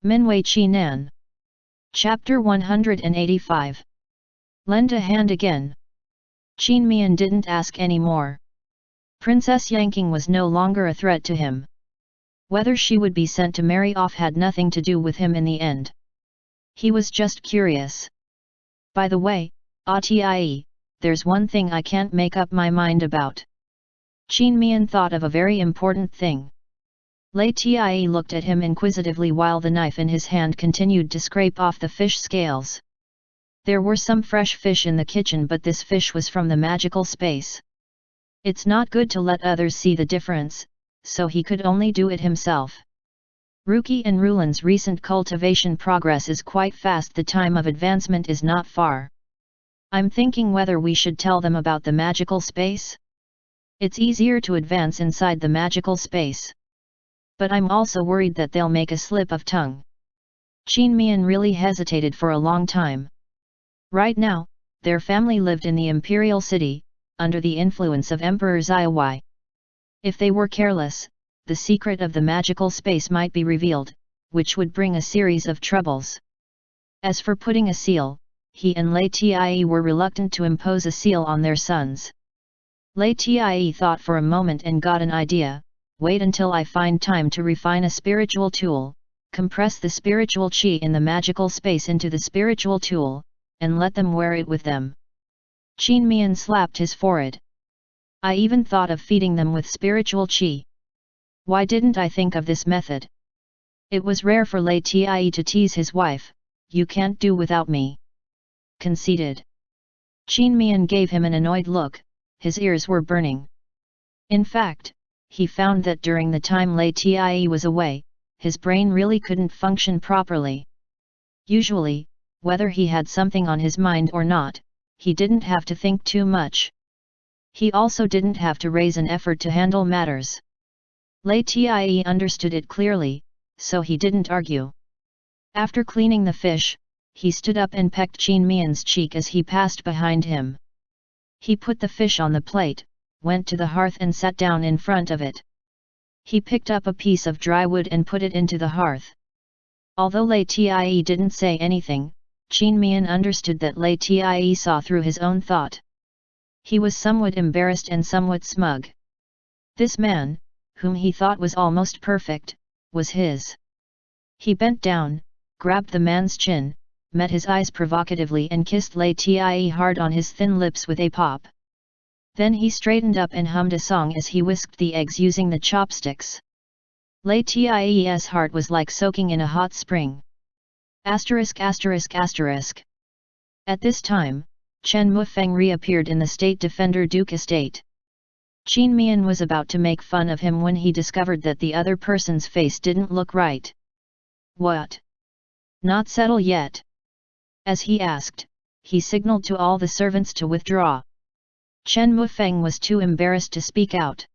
Minwei Qi Nan. Chapter 185. Lend a hand again. Qin Mian didn't ask any more. Princess Yanqing was no longer a threat to him. Whether she would be sent to marry off had nothing to do with him in the end. He was just curious. By the way, Tie, there's one thing I can't make up my mind about. Qin Mian thought of a very important thing. LIAN looked at him inquisitively while the knife in his hand continued to scrape off the fish scales. There were some fresh fish in the kitchen, but this fish was from the magical space. It's not good to let others see the difference, so he could only do it himself. Ruki and Rulan's recent cultivation progress is quite fast. The time of advancement is not far. I'm thinking whether we should tell them about the magical space. It's easier to advance inside the magical space. But I'm also worried that they'll make a slip of tongue. Qin Mian really hesitated for a long time. Right now, their family lived in the imperial city, under the influence of Emperor Xiaowei. If they were careless, the secret of the magical space might be revealed, which would bring a series of troubles. As for putting a seal, he and LIAN were reluctant to impose a seal on their sons. LIAN thought for a moment and got an idea. Wait until I find time to refine a spiritual tool, compress the spiritual qi in the magical space into the spiritual tool, and let them wear it with them. Qin Mian slapped his forehead. I even thought of feeding them with spiritual qi. Why didn't I think of this method? It was rare for LIAN to tease his wife. You can't do without me. Conceited. Qin Mian gave him an annoyed look. His ears were burning. In fact, he found that during the time LIAN was away, his brain really couldn't function properly. Usually, whether he had something on his mind or not, he didn't have to think too much. He also didn't have to raise an effort to handle matters. LIAN understood it clearly, so he didn't argue. After cleaning the fish, he stood up and pecked Qin Mian's cheek as he passed behind him. He put the fish on the plate, went to the hearth and sat down in front of it. He picked up a piece of dry wood and put it into the hearth. Although LIAN didn't say anything, Qin Mian understood that LIAN saw through his own thought. He was somewhat embarrassed and somewhat smug. This man, whom he thought was almost perfect, was his. He bent down, grabbed the man's chin, met his eyes provocatively and kissed LIAN hard on his thin lips with a pop. Then he straightened up and hummed a song as he whisked the eggs using the chopsticks. LIAN's heart was like soaking in a hot spring. At this time, Chen Mufeng reappeared in the State Defender Duke estate. Qin Mian was about to make fun of him when he discovered that the other person's face didn't look right. What? Not settle yet? As he asked, he signaled to all the servants to withdraw. Chen Mufeng was too embarrassed to speak out.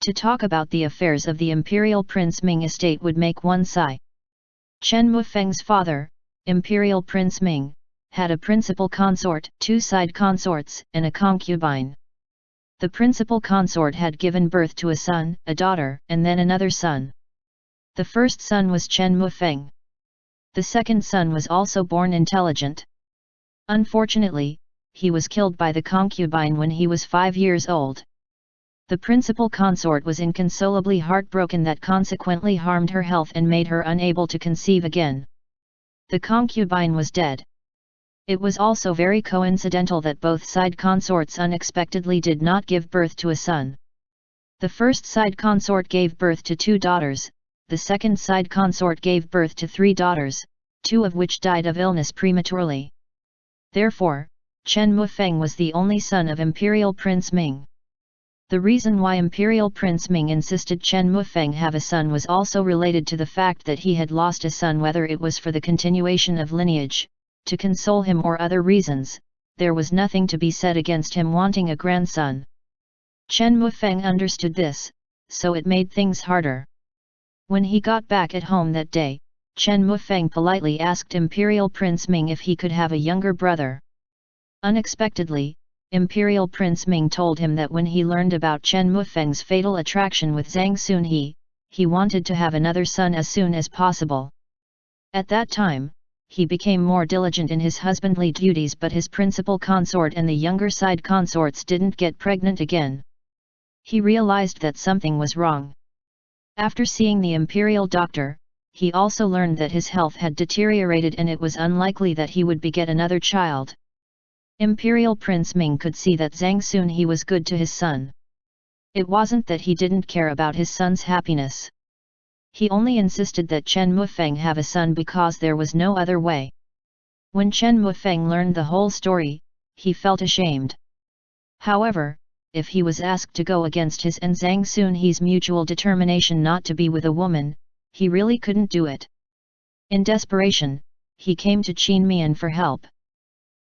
To talk about the affairs of the Imperial Prince Ming estate would make one sigh. Chen Mufeng's father, Imperial Prince Ming, had a principal consort, 2 side consorts, and a concubine. The principal consort had given birth to a son, a daughter, and then another son. The first son was Chen Mufeng. The second son was also born intelligent. Unfortunately, he was killed by the concubine when he was 5 years old. The principal consort was inconsolably heartbroken that consequently harmed her health and made her unable to conceive again. The concubine was dead. It was also very coincidental that both side consorts unexpectedly did not give birth to a son. The first side consort gave birth to 2 daughters, the second side consort gave birth to 3 daughters, 2 of which died of illness prematurely. Therefore, Chen Mufeng was the only son of Imperial Prince Ming. The reason why Imperial Prince Ming insisted Chen Mufeng have a son was also related to the fact that he had lost a son, whether it was for the continuation of lineage, to console him or other reasons. There was nothing to be said against him wanting a grandson. Chen Mufeng understood this, so it made things harder. When he got back at home that day, Chen Mufeng politely asked Imperial Prince Ming if he could have a younger brother. Unexpectedly, Imperial Prince Ming told him that when he learned about Chen Mufeng's fatal attraction with Zhang Xunhe, he wanted to have another son as soon as possible. At that time, he became more diligent in his husbandly duties, but his principal consort and the younger side consorts didn't get pregnant again. He realized that something was wrong. After seeing the imperial doctor, he also learned that his health had deteriorated and it was unlikely that he would beget another child. Imperial Prince Ming could see that Zhang Xunhe was good to his son. It wasn't that he didn't care about his son's happiness. He only insisted that Chen Mufeng have a son because there was no other way. When Chen Mufeng learned the whole story, he felt ashamed. However, if he was asked to go against his and Zhang Xunhe's mutual determination not to be with a woman, he really couldn't do it. In desperation, he came to Qin Mian for help.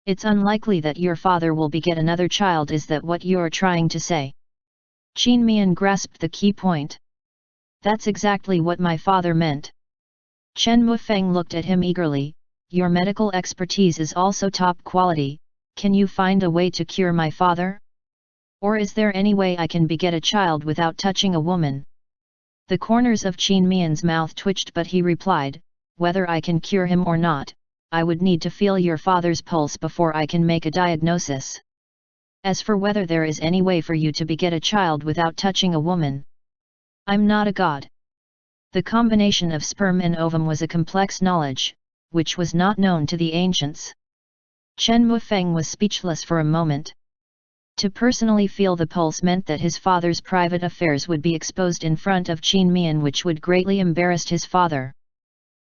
It's unlikely that your father will beget another child, is that what you're trying to say? Qin Mian grasped the key point. That's exactly what my father meant. Chen Mufeng looked at him eagerly. Your medical expertise is also top quality, can you find a way to cure my father? Or is there any way I can beget a child without touching a woman? The corners of Qin Mian's mouth twitched, but he replied, whether I can cure him or not, I would need to feel your father's pulse before I can make a diagnosis. As for whether there is any way for you to beget a child without touching a woman, I'm not a god. The combination of sperm and ovum was a complex knowledge, which was not known to the ancients. Chen Mufeng was speechless for a moment. To personally feel the pulse meant that his father's private affairs would be exposed in front of Qin Mian, which would greatly embarrass his father.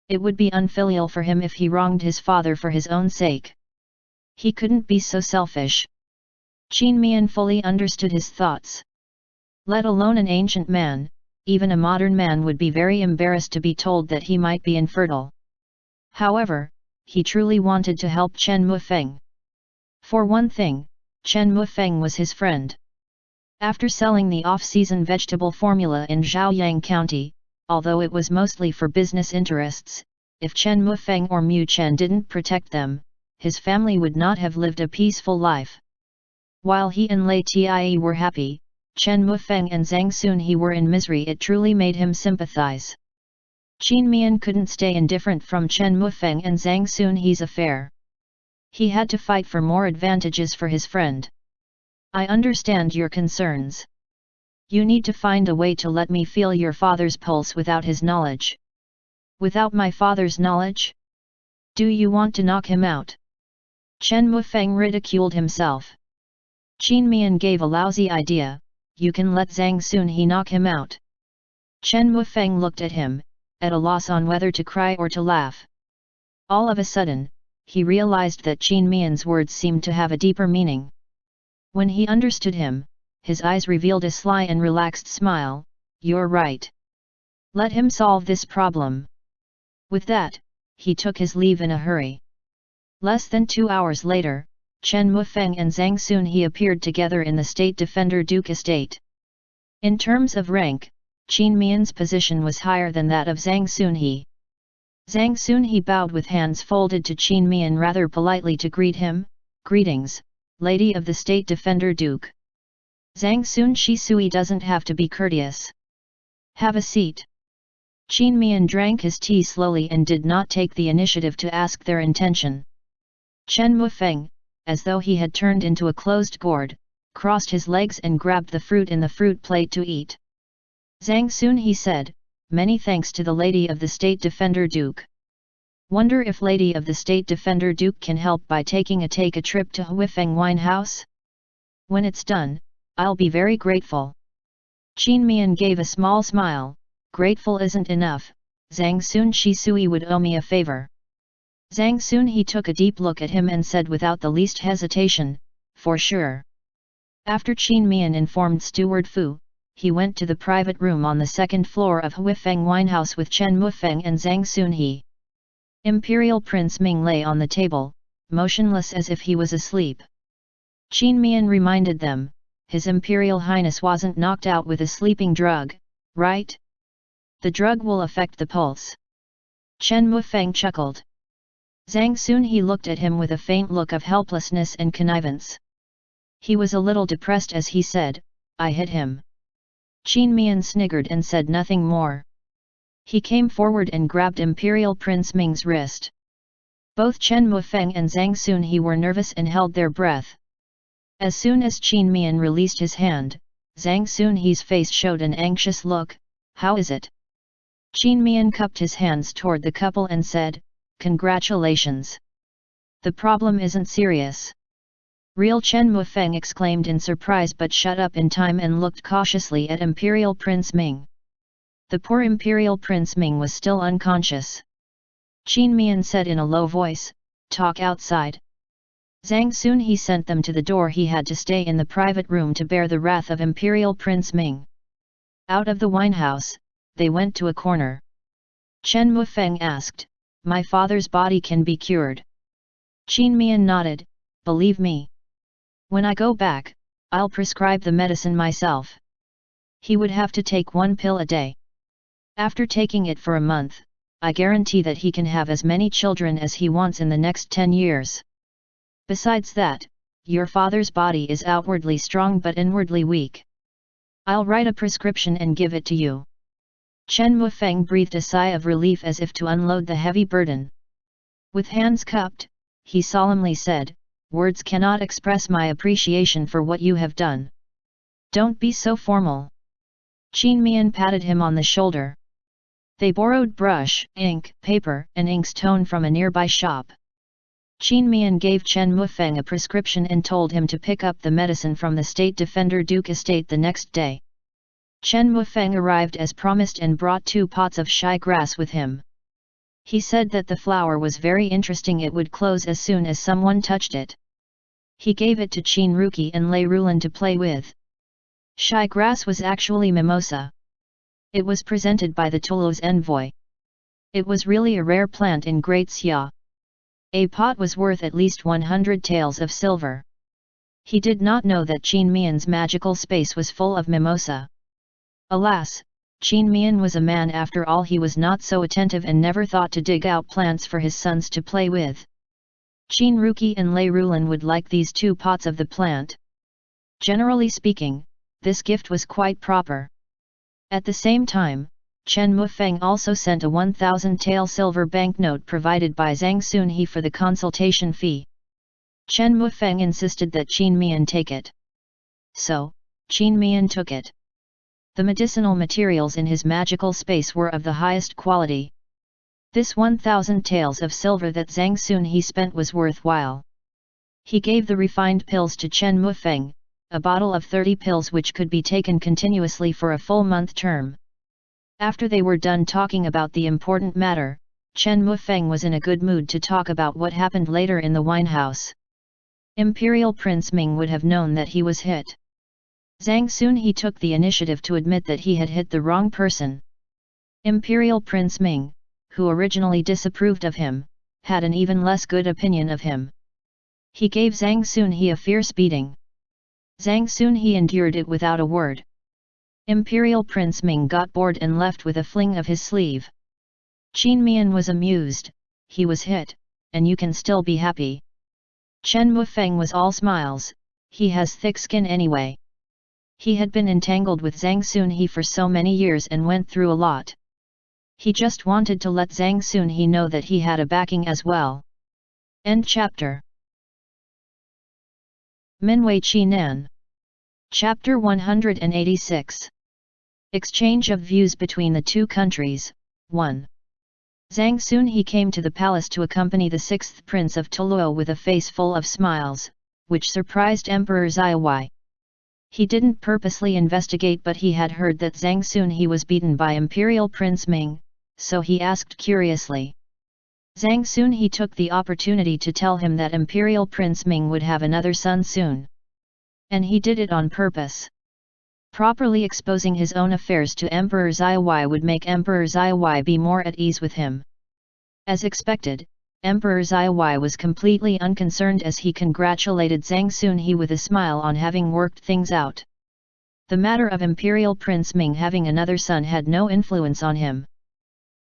It would be unfilial for him if he wronged his father for his own sake. He couldn't be so selfish. Qin Mian fully understood his thoughts. Let alone an ancient man, even a modern man would be very embarrassed to be told that he might be infertile. However, he truly wanted to help Chen Mufeng. For one thing, Chen Mufeng was his friend. After selling the off-season vegetable formula in Zhaoyang County, although it was mostly for business interests, if Chen Mufeng or Mu Chen didn't protect them, his family would not have lived a peaceful life. While he and Lei Tie were happy, Chen Mufeng and Zhang Xunhe were in misery. It truly made him sympathize. Qin Mian couldn't stay indifferent from Chen Mufeng and Zhang Xunhe's affair. He had to fight for more advantages for his friend. I understand your concerns. You need to find a way to let me feel your father's pulse without his knowledge. Without my father's knowledge? Do you want to knock him out? Chen Mufeng ridiculed himself. Qin Mian gave a lousy idea. You can let Zhang Xunhe knock him out. Chen Mufeng looked at him, at a loss on whether to cry or to laugh. All of a sudden, he realized that Qin Mian's words seemed to have a deeper meaning. When he understood him, his eyes revealed a sly and relaxed smile. You're right. Let him solve this problem. With that, he took his leave in a hurry. Less than 2 hours later, Chen Mufeng and Zhang Xunhe appeared together in the State Defender Duke estate. In terms of rank, Qin Mian's position was higher than that of Zhang Xunhe. Zhang Xunhe bowed with hands folded to Qin Mian rather politely to greet him. Greetings, Lady of the State Defender Duke. Zhang Xunhe doesn't have to be courteous. Have a seat. Qin Mian drank his tea slowly and did not take the initiative to ask their intention. Chen Mufeng, as though he had turned into a closed gourd, crossed his legs and grabbed the fruit in the fruit plate to eat. Zhang Xunhe said, many thanks to the Lady of the State Defender Duke. Wonder if Lady of the State Defender Duke can help by taking a trip to Huifeng Wine House? When it's done, I'll be very grateful. Qin Mian gave a small smile. Grateful isn't enough, Zhang Xunhe would owe me a favor. Zhang Xunhe took a deep look at him and said without the least hesitation, for sure. After Qin Mian informed Steward Fu, he went to the private room on the second floor of Huifeng Winehouse with Chen Mufeng and Zhang Xunhe. Imperial Prince Ming lay on the table, motionless as if he was asleep. Qin Mian reminded them, His Imperial Highness wasn't knocked out with a sleeping drug, right? The drug will affect the pulse. Chen Mufeng chuckled. Zhang Xunhe looked at him with a faint look of helplessness and connivance. He was a little depressed as he said, I hit him. Qin Mian sniggered and said nothing more. He came forward and grabbed Imperial Prince Ming's wrist. Both Chen Mufeng and Zhang Xunhe were nervous and held their breath. As soon as Qin Mian released his hand, Zhang Xunhe's face showed an anxious look. How is it? Qin Mian cupped his hands toward the couple and said, Congratulations. The problem isn't serious. Real Chen Mufeng exclaimed in surprise but shut up in time and looked cautiously at Imperial Prince Ming. The poor Imperial Prince Ming was still unconscious. Qin Mian said in a low voice, Talk outside. Zhang Xunhe sent them to the door. He had to stay in the private room to bear the wrath of Imperial Prince Ming. Out of the winehouse, they went to a corner. Chen Mufeng asked, My father's body can be cured. Qin Mian nodded, Believe me. When I go back, I'll prescribe the medicine myself. He would have to take 1 pill a day. After taking it for a month, I guarantee that he can have as many children as he wants in the next 10 years. Besides that, your father's body is outwardly strong but inwardly weak. I'll write a prescription and give it to you. Chen Mufeng breathed a sigh of relief as if to unload the heavy burden. With hands cupped, he solemnly said, Words cannot express my appreciation for what you have done. Don't be so formal. Qin Mian patted him on the shoulder. They borrowed brush, ink, paper, and inkstone from a nearby shop. Qin Mian gave Chen Mufeng a prescription and told him to pick up the medicine from the State Defender Duke estate the next day. Chen Mufeng arrived as promised and brought 2 pots of shy grass with him. He said that the flower was very interesting. It would close as soon as someone touched it. He gave it to Qin Ruki and Lei Rulan to play with. Shy grass was actually mimosa. It was presented by the Tulu's envoy. It was really a rare plant in Great Xia. A pot was worth at least 100 taels of silver. He did not know that Qin Mian's magical space was full of mimosa. Alas, Qin Mian was a man after all. He was not so attentive and never thought to dig out plants for his sons to play with. Qin Ruki and Lei Rulan would like these 2 pots of the plant. Generally speaking, this gift was quite proper. At the same time, Chen Mufeng also sent a 1,000 tael silver banknote provided by Zhang Xunhe for the consultation fee. Chen Mufeng insisted that Qin Mian take it. So, Qin Mian took it. The medicinal materials in his magical space were of the highest quality. This 1,000 taels of silver that Zhang Xunhe spent was worthwhile. He gave the refined pills to Chen Mufeng, a bottle of 30 pills which could be taken continuously for a full month term. After they were done talking about the important matter, Chen Mufeng was in a good mood to talk about what happened later in the winehouse. Imperial Prince Ming would have known that he was hit. Zhang Xunhe took the initiative to admit that he had hit the wrong person. Imperial Prince Ming, who originally disapproved of him, had an even less good opinion of him. He gave Zhang Xunhe a fierce beating. Zhang Xunhe endured it without a word. Imperial Prince Ming got bored and left with a fling of his sleeve. Qin Mian was amused. He was hit, and you can still be happy. Chen Mufeng was all smiles. He has thick skin anyway. He had been entangled with Zhang Xunhe for so many years and went through a lot. He just wanted to let Zhang Xunhe know that he had a backing as well. End chapter. Minwei Qi Nan. Chapter 186. Exchange of views between the 2 countries. 1. Zhang Xunhe came to the palace to accompany the 6th prince of Toluo with a face full of smiles, which surprised Emperor Xiaowei. He didn't purposely investigate, but he had heard that Zhang Xunhe was beaten by Imperial Prince Ming, so he asked curiously. Zhang Xunhe took the opportunity to tell him that Imperial Prince Ming would have another son soon. And he did it on purpose. Properly exposing his own affairs to Emperor Xiaowei would make Emperor Xiaowei be more at ease with him. As expected, Emperor Xiaowei was completely unconcerned as he congratulated Zhang Xunhe with a smile on having worked things out. The matter of Imperial Prince Ming having another son had no influence on him.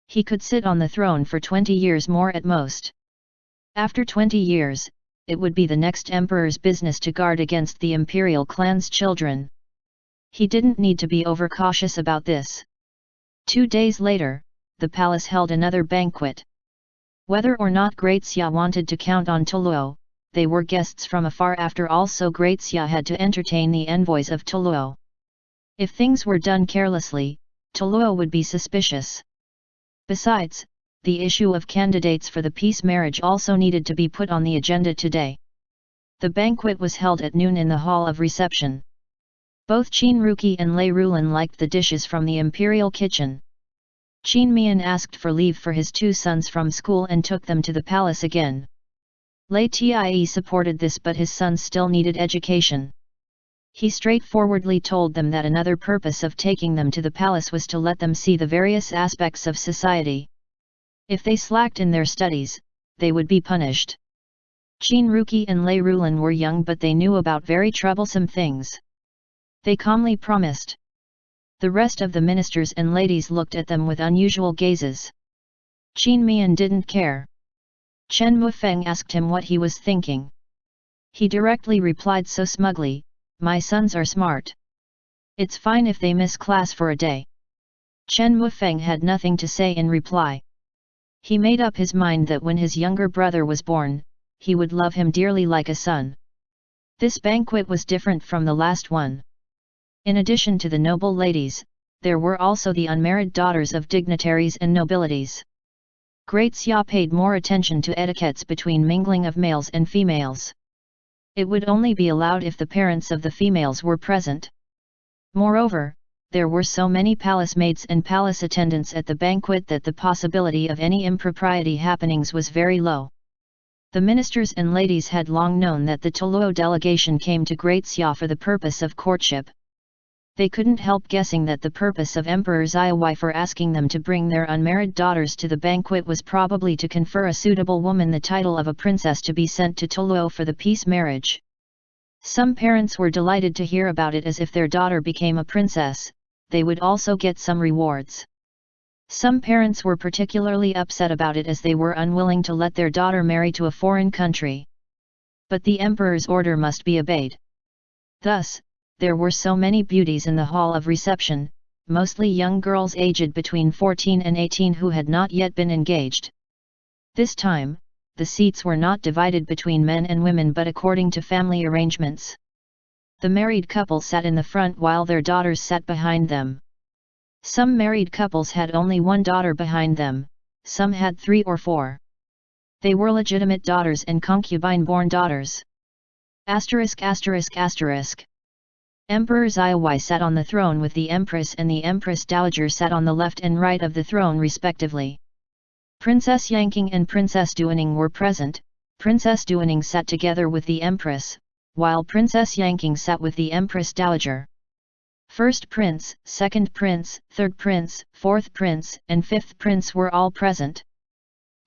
He could sit on the throne for 20 years more at most. After 20 years, it would be the next emperor's business to guard against the imperial clan's children. He didn't need to be overcautious about this. 2 days later, the palace held another banquet. Whether or not Great Xia wanted to count on Toluo, they were guests from afar after all, so Great Xia had to entertain the envoys of Toluo. If things were done carelessly, Toluo would be suspicious. Besides, the issue of candidates for the peace marriage also needed to be put on the agenda today. The banquet was held at noon in the hall of reception. Both Qin Ruqi and Lei Rulan liked the dishes from the imperial kitchen. Qin Mian asked for leave for his 2 sons from school and took them to the palace again. Lei Tie supported this, but his sons still needed education. He straightforwardly told them that another purpose of taking them to the palace was to let them see the various aspects of society. If they slacked in their studies, they would be punished. Qin Ruqi and Lei Rulan were young, but they knew about very troublesome things. They calmly promised. The rest of the ministers and ladies looked at them with unusual gazes. Qin Mian didn't care. Chen Mufeng asked him what he was thinking. He directly replied so smugly, "My sons are smart. It's fine if they miss class for a day." Chen Mufeng had nothing to say in reply. He made up his mind that when his younger brother was born, he would love him dearly like a son. This banquet was different from the last one. In addition to the noble ladies, there were also the unmarried daughters of dignitaries and nobilities. Great Xia paid more attention to etiquettes between mingling of males and females. It would only be allowed if the parents of the females were present. Moreover, there were so many palace maids and palace attendants at the banquet that the possibility of any impropriety happenings was very low. The ministers and ladies had long known that the Toluo delegation came to Great Xia for the purpose of courtship. They couldn't help guessing that the purpose of Emperor Xiaowei for asking them to bring their unmarried daughters to the banquet was probably to confer a suitable woman the title of a princess to be sent to Toluo for the peace marriage. Some parents were delighted to hear about it, as if their daughter became a princess, they would also get some rewards. Some parents were particularly upset about it, as they were unwilling to let their daughter marry to a foreign country. But the emperor's order must be obeyed. Thus, there were so many beauties in the hall of reception, mostly young girls aged between 14 and 18 who had not yet been engaged. This time, the seats were not divided between men and women but according to family arrangements. The married couple sat in the front while their daughters sat behind them. Some married couples had only one daughter behind them, some had 3 or 4. They were legitimate daughters and concubine-born daughters. Emperor Xiaowei sat on the throne with the Empress and the Empress Dowager sat on the left and right of the throne respectively. Princess Yanqing and Princess Duaning were present. Princess Duaning sat together with the Empress, while Princess Yanqing sat with the Empress Dowager. First Prince, Second Prince, Third Prince, Fourth Prince, and Fifth Prince were all present.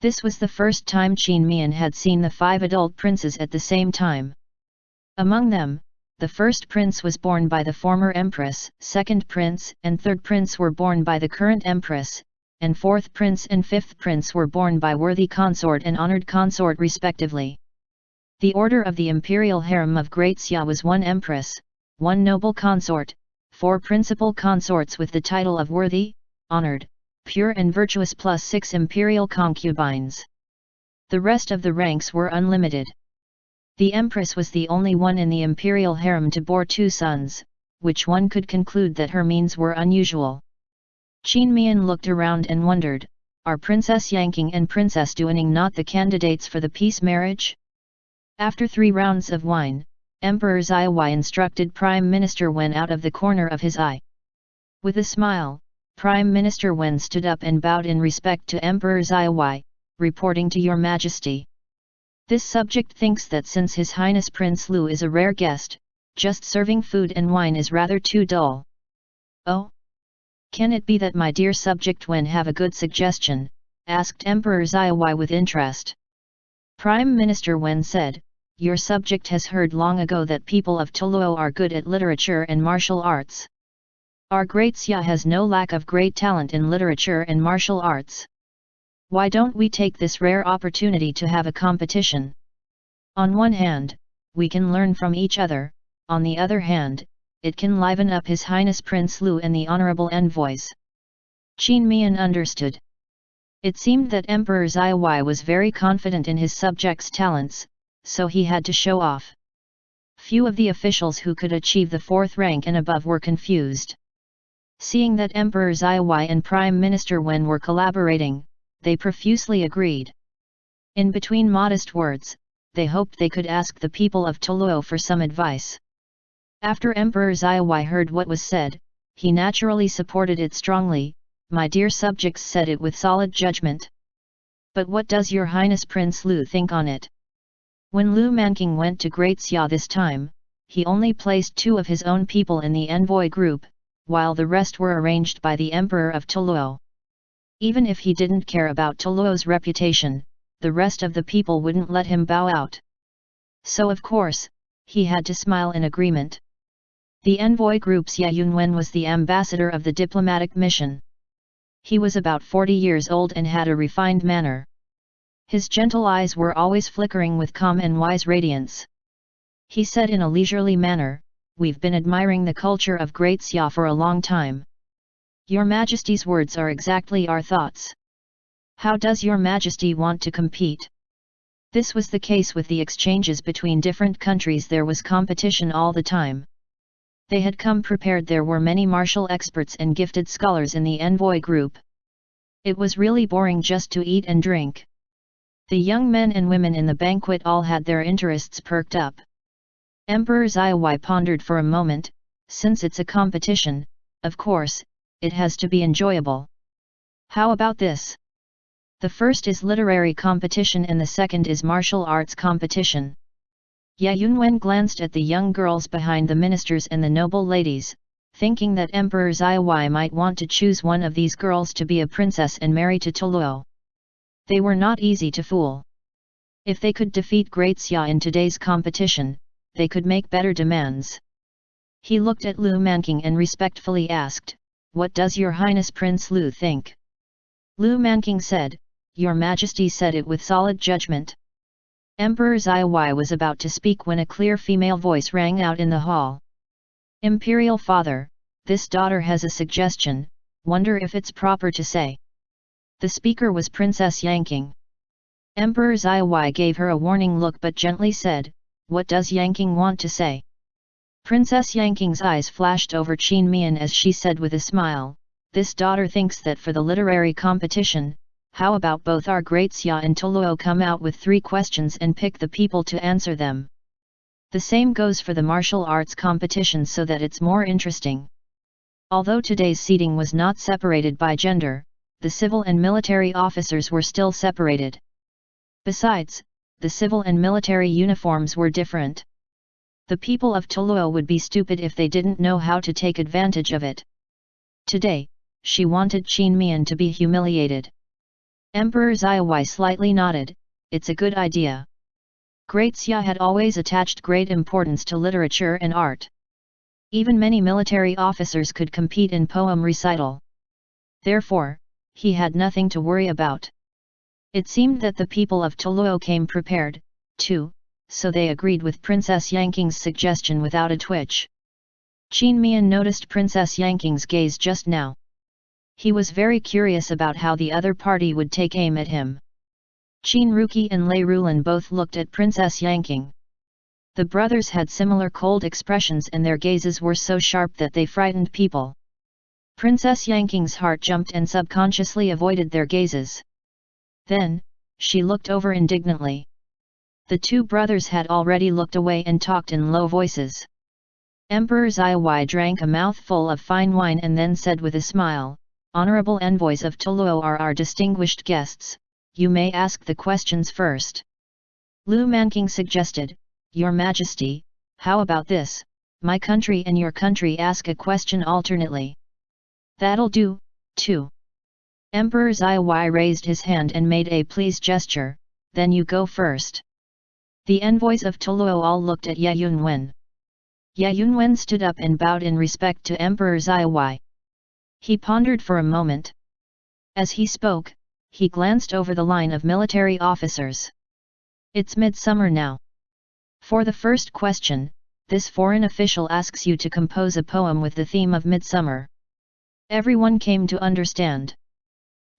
This was the first time Qin Mian had seen the 5 adult princes at the same time. Among them, the first prince was born by the former empress, second prince and third prince were born by the current empress, and fourth prince and fifth prince were born by worthy consort and honored consort respectively. The order of the imperial harem of Great Xia was 1 empress, 1 noble consort, 4 principal consorts with the title of worthy, honored, pure and virtuous plus 6 imperial concubines. The rest of the ranks were unlimited. The empress was the only one in the imperial harem to bore 2 sons, which one could conclude that her means were unusual. Qin Mian looked around and wondered, are Princess Yanqing and Princess Duaning not the candidates for the peace marriage? After 3 rounds of wine, Emperor Xiaowei instructed Prime Minister Wen out of the corner of his eye. With a smile, Prime Minister Wen stood up and bowed in respect to Emperor Xiaowei, reporting to Your Majesty. This subject thinks that since His Highness Prince Lu is a rare guest, just serving food and wine is rather too dull. Oh? Can it be that my dear subject Wen have a good suggestion? Asked Emperor Xiaowei with interest. Prime Minister Wen said, Your subject has heard long ago that people of Toluo are good at literature and martial arts. Our Great Xia has no lack of great talent in literature and martial arts. Why don't we take this rare opportunity to have a competition? On one hand, we can learn from each other, on the other hand, it can liven up His Highness Prince Lu and the honorable envoys. Qin Mian understood. It seemed that Emperor Zaiwei was very confident in his subjects' talents, so he had to show off. Few of the officials who could achieve the 4th rank and above were confused. Seeing that Emperor Zaiwei and Prime Minister Wen were collaborating, they profusely agreed. In between modest words, they hoped they could ask the people of Toluo for some advice. After Emperor Zaiwei heard what was said, he naturally supported it strongly. My dear subjects, said it with solid judgment. But what does your Highness Prince Lu think on it? When Lu Manking went to Great Xia this time, he only placed 2 of his own people in the envoy group, while the rest were arranged by the Emperor of Toluo. Even if he didn't care about Toluo's reputation, the rest of the people wouldn't let him bow out. So of course, he had to smile in agreement. The envoy group's Ye Yunwen was the ambassador of the diplomatic mission. He was about 40 years old and had a refined manner. His gentle eyes were always flickering with calm and wise radiance. He said in a leisurely manner, "We've been admiring the culture of Great Xia for a long time. Your Majesty's words are exactly our thoughts. How does your Majesty want to compete?" This was the case with the exchanges between different countries. There was competition all the time. They had come prepared. There were many martial experts and gifted scholars in the envoy group. It was really boring just to eat and drink. The young men and women in the banquet all had their interests perked up. Emperor Zaiwei pondered for a moment. Since it's a competition, of course, it has to be enjoyable. How about this? The first is literary competition and the second is martial arts competition. Ye Yunwen glanced at the young girls behind the ministers and the noble ladies, thinking that Emperor Zaiwei might want to choose one of these girls to be a princess and marry to Toluo. They were not easy to fool. If they could defeat Great Xia in today's competition, they could make better demands. He looked at Lu Manking and respectfully asked, "What does your Highness Prince Lu think?" Lu Manking said, "Your Majesty said it with solid judgment." Emperor Zaiwei was about to speak when a clear female voice rang out in the hall. "Imperial Father, this daughter has a suggestion, wonder if it's proper to say." The speaker was Princess Yanking. Emperor Zaiwei gave her a warning look but gently said, "What does Yanking want to say?" Princess Yanking's eyes flashed over Qin Mian as she said with a smile, "This daughter thinks that for the literary competition, how about both our Great Xia and Toluo come out with 3 questions and pick the people to answer them? The same goes for the martial arts competition so that it's more interesting." Although today's seating was not separated by gender, the civil and military officers were still separated. Besides, the civil and military uniforms were different. The people of Toluo would be stupid if they didn't know how to take advantage of it. Today, she wanted Qin Mian to be humiliated. Emperor Zaiwei slightly nodded, "It's a good idea." Great Xia had always attached great importance to literature and art. Even many military officers could compete in poem recital. Therefore, he had nothing to worry about. It seemed that the people of Toluo came prepared, too, so they agreed with Princess Yanking's suggestion without a twitch. Qin Mian noticed Princess Yanking's gaze just now. He was very curious about how the other party would take aim at him. Qin Ruki and Lei Rulan both looked at Princess Yanking. The brothers had similar cold expressions and their gazes were so sharp that they frightened people. Princess Yanking's heart jumped and subconsciously avoided their gazes. Then, she looked over indignantly. The 2 brothers had already looked away and talked in low voices. Emperor Zaiwei drank a mouthful of fine wine and then said with a smile, "Honorable envoys of Toluo are our distinguished guests, you may ask the questions first." Lu Manking suggested, "Your Majesty, how about this, my country and your country ask a question alternately?" "That'll do, too." Emperor Zaiwei raised his hand and made a please gesture, "Then you go first." The envoys of Toluo all looked at Ye Yunwen. Ye Yunwen stood up and bowed in respect to Emperor Zaiwei. He pondered for a moment. As he spoke, he glanced over the line of military officers. "It's midsummer now. For the first question, this foreign official asks you to compose a poem with the theme of midsummer." Everyone came to understand.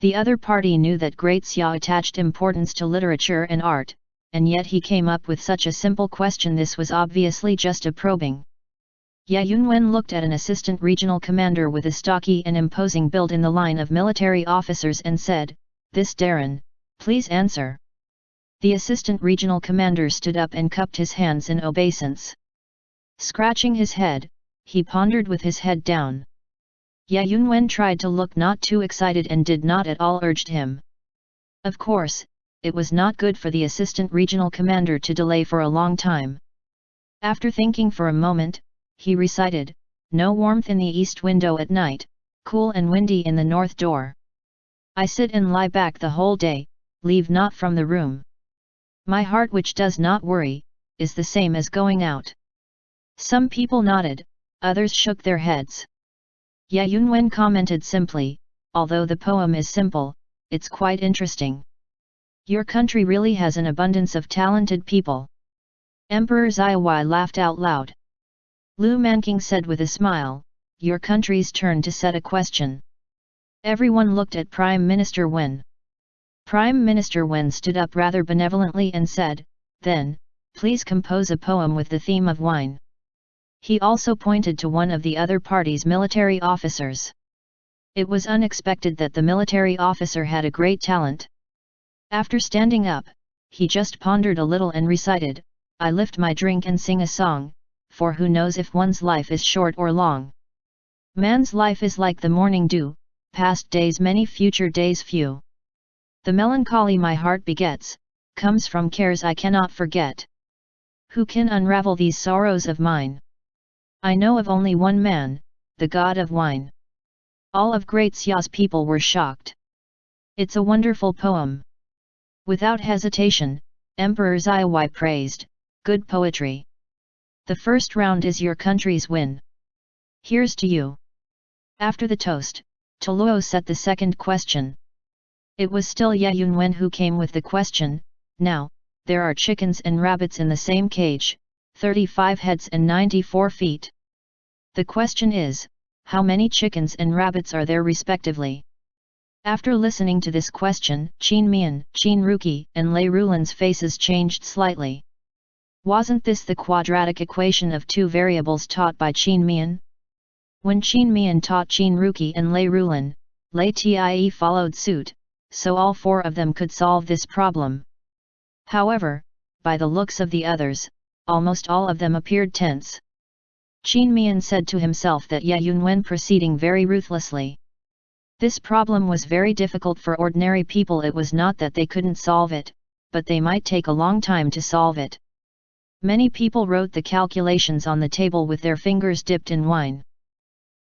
The other party knew that Great Xia attached importance to literature and art, and yet he came up with such a simple question. This was obviously just a probing. Ye Yunwen looked at an assistant regional commander with a stocky and imposing build in the line of military officers and said, "This Darren, please answer." The assistant regional commander stood up and cupped his hands in obeisance. Scratching his head, he pondered with his head down. Ye Yunwen tried to look not too excited and did not at all urge him. Of course, it was not good for the assistant regional commander to delay for a long time. After thinking for a moment, he recited, "No warmth in the east window at night, cool and windy in the north door. I sit and lie back the whole day, leave not from the room. My heart which does not worry, is the same as going out." Some people nodded, others shook their heads. Ye Yunwen commented simply, "Although the poem is simple, it's quite interesting. Your country really has an abundance of talented people." Emperor Xiaowai laughed out loud. Lu Manqing said with a smile, "Your country's turn to set a question." Everyone looked at Prime Minister Wen. Prime Minister Wen stood up rather benevolently and said, "Then, please compose a poem with the theme of wine." He also pointed to one of the other party's military officers. It was unexpected that the military officer had a great talent. After standing up, he just pondered a little and recited, "I lift my drink and sing a song, for who knows if one's life is short or long. Man's life is like the morning dew, past days many, future days few. The melancholy my heart begets, comes from cares I cannot forget. Who can unravel these sorrows of mine? I know of only one man, the god of wine." All of Great Xia's people were shocked. "It's a wonderful poem." Without hesitation, Emperor Xiaowai praised, "Good poetry. The first round is your country's win. Here's to you." After the toast, Toluo set the second question. It was still Ye Yunwen who came with the question. "Now, there are chickens and rabbits in the same cage, 35 heads and 94 feet. The question is, how many chickens and rabbits are there respectively?" After listening to this question, Qin Mian, Qin Ruki, and Lei Rulan's faces changed slightly. Wasn't this the quadratic equation of two variables taught by Qin Mian? When Qin Mian taught Qin Ruki and Lei Rulan, Lei Tie followed suit, so all four of them could solve this problem. However, by the looks of the others, almost all of them appeared tense. Qin Mian said to himself that Ye Yunwen proceeding very ruthlessly. This problem was very difficult for ordinary people. It was not that they couldn't solve it, but they might take a long time to solve it. Many people wrote the calculations on the table with their fingers dipped in wine.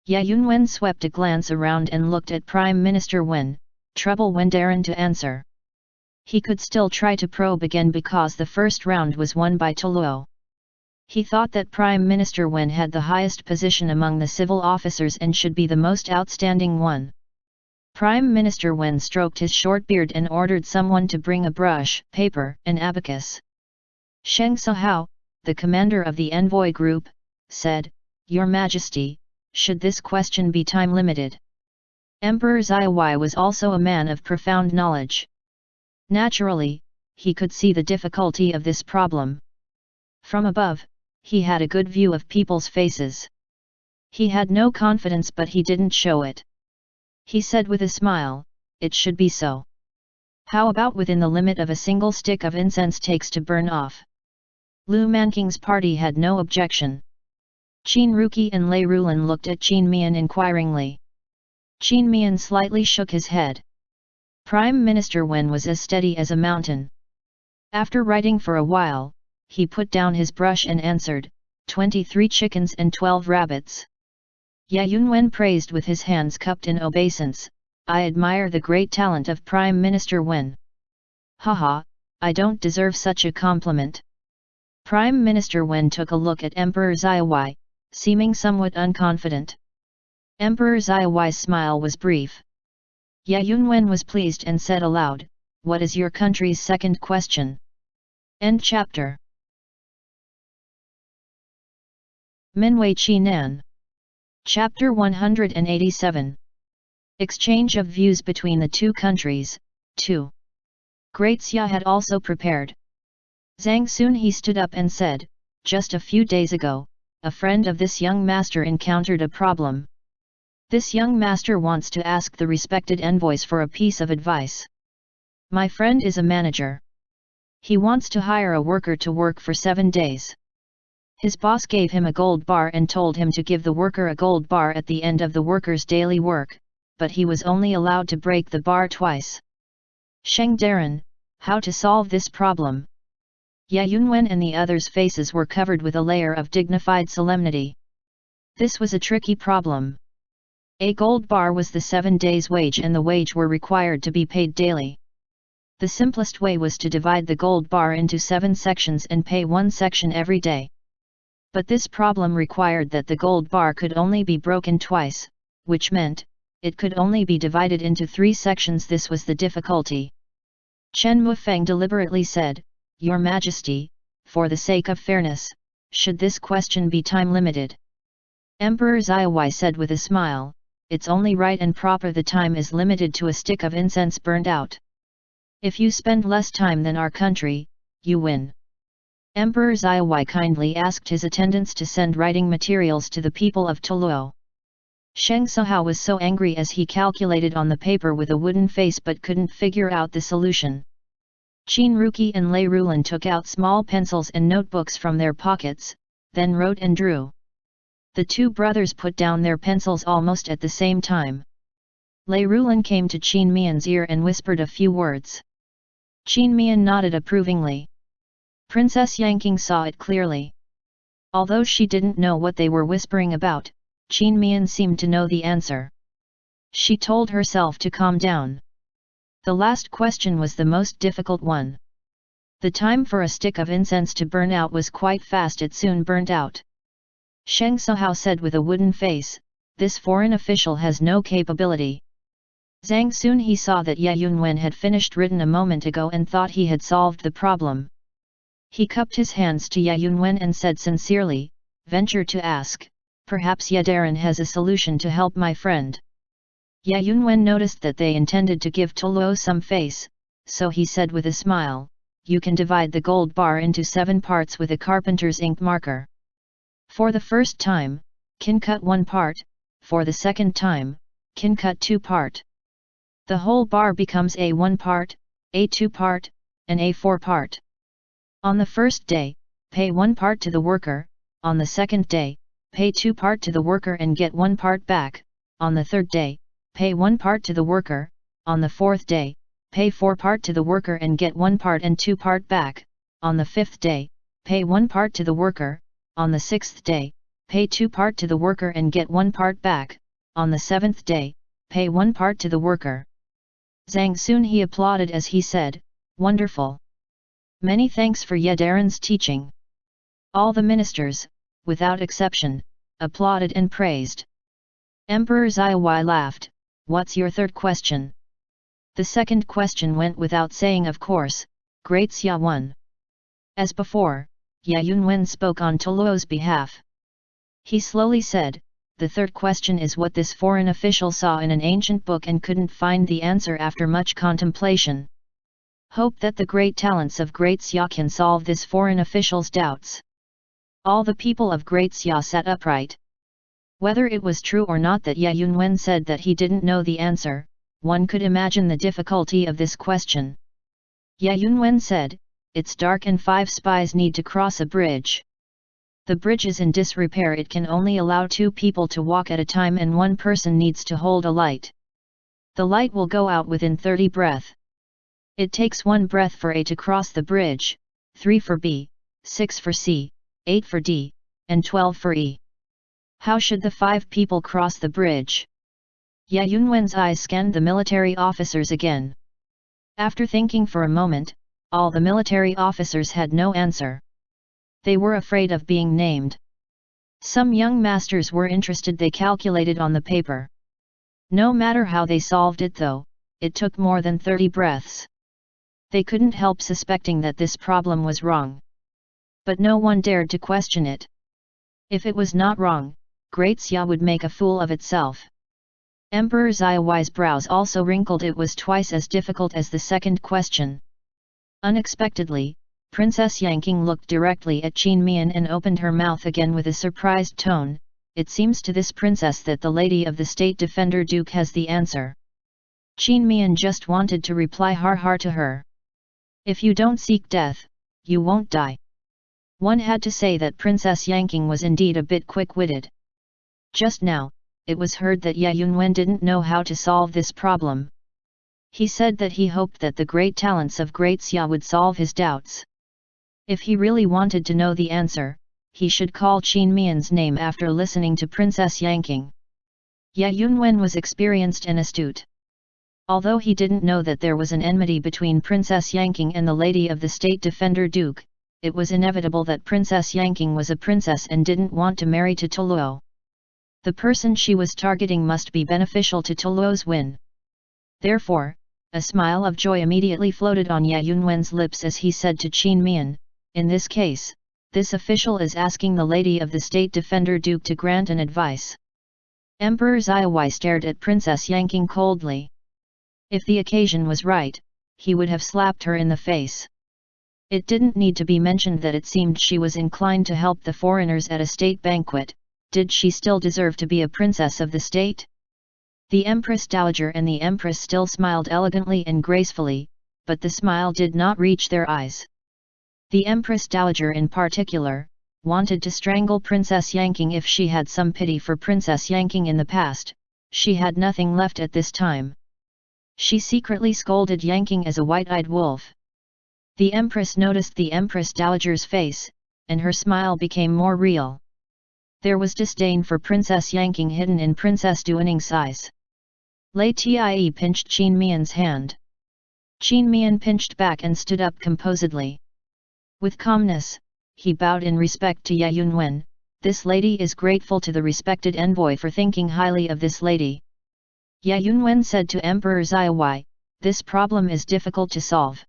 Ye Yunwen swept a glance around and looked at Prime Minister Wen, trouble Wen Darren to answer. He could still try to probe again because the first round was won by Toluo. He thought that Prime Minister Wen had the highest position among the civil officers and should be the most outstanding one. Prime Minister Wen stroked his short beard and ordered someone to bring a brush, paper, and abacus. Sheng Sahao, the commander of the envoy group, said, "Your Majesty, should this question be time-limited?" Emperor Xiaowai was also a man of profound knowledge. Naturally, he could see the difficulty of this problem. From above, he had a good view of people's faces. He had no confidence, but he didn't show it. He said with a smile, "It should be so. How about within the limit of a single stick of incense takes to burn off?" Lu Manqing's party had no objection. Qin Ruki and Lei Rulan looked at Qin Mian inquiringly. Qin Mian slightly shook his head. Prime Minister Wen was as steady as a mountain. After writing for a while, he put down his brush and answered, 23 chickens and 12 rabbits. Ye Yunwen praised with his hands cupped in obeisance, "I admire the great talent of Prime Minister Wen." "Haha, I don't deserve such a compliment." Prime Minister Wen took a look at Emperor Xiaowai, seeming somewhat unconfident. Emperor Xiaowai's smile was brief. Ye Yunwen was pleased and said aloud, "What is your country's second question?" End chapter. Minwei Qi Nan. Chapter 187. Exchange of views between the two countries. 2. Great Xia had also prepared. Zhang soon he stood up and said, just a few days ago, a friend of this young master encountered a problem. This young master wants to ask the respected envoys for a piece of advice. My friend is a manager. He wants to hire a worker to work for 7 days. His boss gave him a gold bar and told him to give the worker a gold bar at the end of the worker's daily work, but he was only allowed to break the bar twice. Sheng Darren, how to solve this problem? Ye Yunwen and the others' faces were covered with a layer of dignified solemnity. This was a tricky problem. A gold bar was the 7 days' wage and the wage were required to be paid daily. The simplest way was to divide the gold bar into 7 sections and pay 1 section every day. But this problem required that the gold bar could only be broken twice, which meant, it could only be divided into 3 sections. This was the difficulty. Chen Mufeng deliberately said, Your Majesty, for the sake of fairness, should this question be time-limited? Emperor Xiaowai said with a smile, it's only right and proper the time is limited to a stick of incense burned out. If you spend less time than our country, you win. Emperor Xiaowai kindly asked his attendants to send writing materials to the people of Toluo. Sheng Sihao was so angry as he calculated on the paper with a wooden face but couldn't figure out the solution. Qin Ruqi and Lei Rulan took out small pencils and notebooks from their pockets, then wrote and drew. The 2 brothers put down their pencils almost at the same time. Lei Rulan came to Qin Mian's ear and whispered a few words. Qin Mian nodded approvingly. Princess Yanqing saw it clearly. Although she didn't know what they were whispering about, Qin Mian seemed to know the answer. She told herself to calm down. The last question was the most difficult one. The time for a stick of incense to burn out was quite fast. It soon burnt out. Sheng Sihao said with a wooden face, this foreign official has no capability. Zhang soon he saw that Ye Yunwen had finished written a moment ago and thought he had solved the problem. He cupped his hands to Ye Yunwen and said sincerely, venture to ask, perhaps Ye Darren has a solution to help my friend. Ye Yunwen noticed that they intended to give Toluo some face, so he said with a smile, you can divide the gold bar into 7 parts with a carpenter's ink marker. For the first time, can cut 1 part, for the second time, can cut 2 part. The whole bar becomes a 1 part, a 2 part, and a 4 part. On the first day, pay 1 part to the worker, on the second day, pay 2 part to the worker and get 1 part back, on the third day, pay 1 part to the worker, on the fourth day, pay 4 part to the worker and get 1 part and 2 part back, on the fifth day, pay 1 part to the worker, on the sixth day, pay 2 part to the worker and get 1 part back, on the seventh day, pay 1 part to the worker. Zhang soon he applauded as he said, wonderful. Many thanks for Ye Darren's teaching. All the ministers, without exception, applauded and praised. Emperor Xiaowai laughed, what's your third question? The second question went without saying of course, Great Xia won. As before, Ye Yunwen spoke on Toluo's behalf. He slowly said, the third question is what this foreign official saw in an ancient book and couldn't find the answer after much contemplation. Hope that the great talents of Great Xia can solve this foreign official's doubts. All the people of Great Xia sat upright. Whether it was true or not that Ye Yunwen said that he didn't know the answer, one could imagine the difficulty of this question. Ye Yunwen said, it's dark and 5 spies need to cross a bridge. The bridge is in disrepair. It can only allow 2 people to walk at a time and 1 person needs to hold a light. The light will go out within 30 breath. It takes 1 breath for A to cross the bridge, 3 for B, 6 for C, 8 for D, and 12 for E. How should the 5 people cross the bridge? Ye Yunwen's eyes scanned the military officers again. After thinking for a moment, all the military officers had no answer. They were afraid of being named. Some young masters were interested. They calculated on the paper. No matter how they solved it though, it took more than 30 breaths. They couldn't help suspecting that this problem was wrong. But no one dared to question it. If it was not wrong, Great Xia would make a fool of itself. Emperor Xiaohuai's brows also wrinkled. It was twice as difficult as the second question. Unexpectedly, Princess Yanqing looked directly at Qin Mian and opened her mouth again with a surprised tone. It seems to this princess that the lady of the State Defender Duke has the answer. Qin Mian just wanted to reply har to her. If you don't seek death, you won't die. One had to say that Princess Yanqing was indeed a bit quick-witted. Just now, it was heard that Ye Yunwen didn't know how to solve this problem. He said that he hoped that the great talents of Great Xia would solve his doubts. If he really wanted to know the answer, he should call Qin Mian's name after listening to Princess Yanqing. Ye Yunwen was experienced and astute. Although he didn't know that there was an enmity between Princess Yanqing and the lady of the State Defender Duke, it was inevitable that Princess Yanqing was a princess and didn't want to marry to Toluo. The person she was targeting must be beneficial to Toluo's win. Therefore, a smile of joy immediately floated on Ye Yunwen's lips as he said to Qin Mian, in this case, this official is asking the lady of the State Defender Duke to grant an advice. Emperor Xiaohuai stared at Princess Yanqing coldly. If the occasion was right, he would have slapped her in the face. It didn't need to be mentioned that it seemed she was inclined to help the foreigners at a state banquet. Did she still deserve to be a princess of the state? The Empress Dowager and the Empress still smiled elegantly and gracefully, but the smile did not reach their eyes. The Empress Dowager in particular, wanted to strangle Princess Yanqing if she had some pity for Princess Yanqing in the past. She had nothing left at this time. She secretly scolded Yanqing as a white-eyed wolf. The Empress noticed the Empress Dowager's face, and her smile became more real. There was disdain for Princess Yanqing hidden in Princess Duaning's eyes. Lei Tie pinched Qin Mian's hand. Qin Mian pinched back and stood up composedly. With calmness, he bowed in respect to Ye Yunwen. This lady is grateful to the respected envoy for thinking highly of this lady. Ye Yunwen said to Emperor Xiaohuai, this problem is difficult to solve.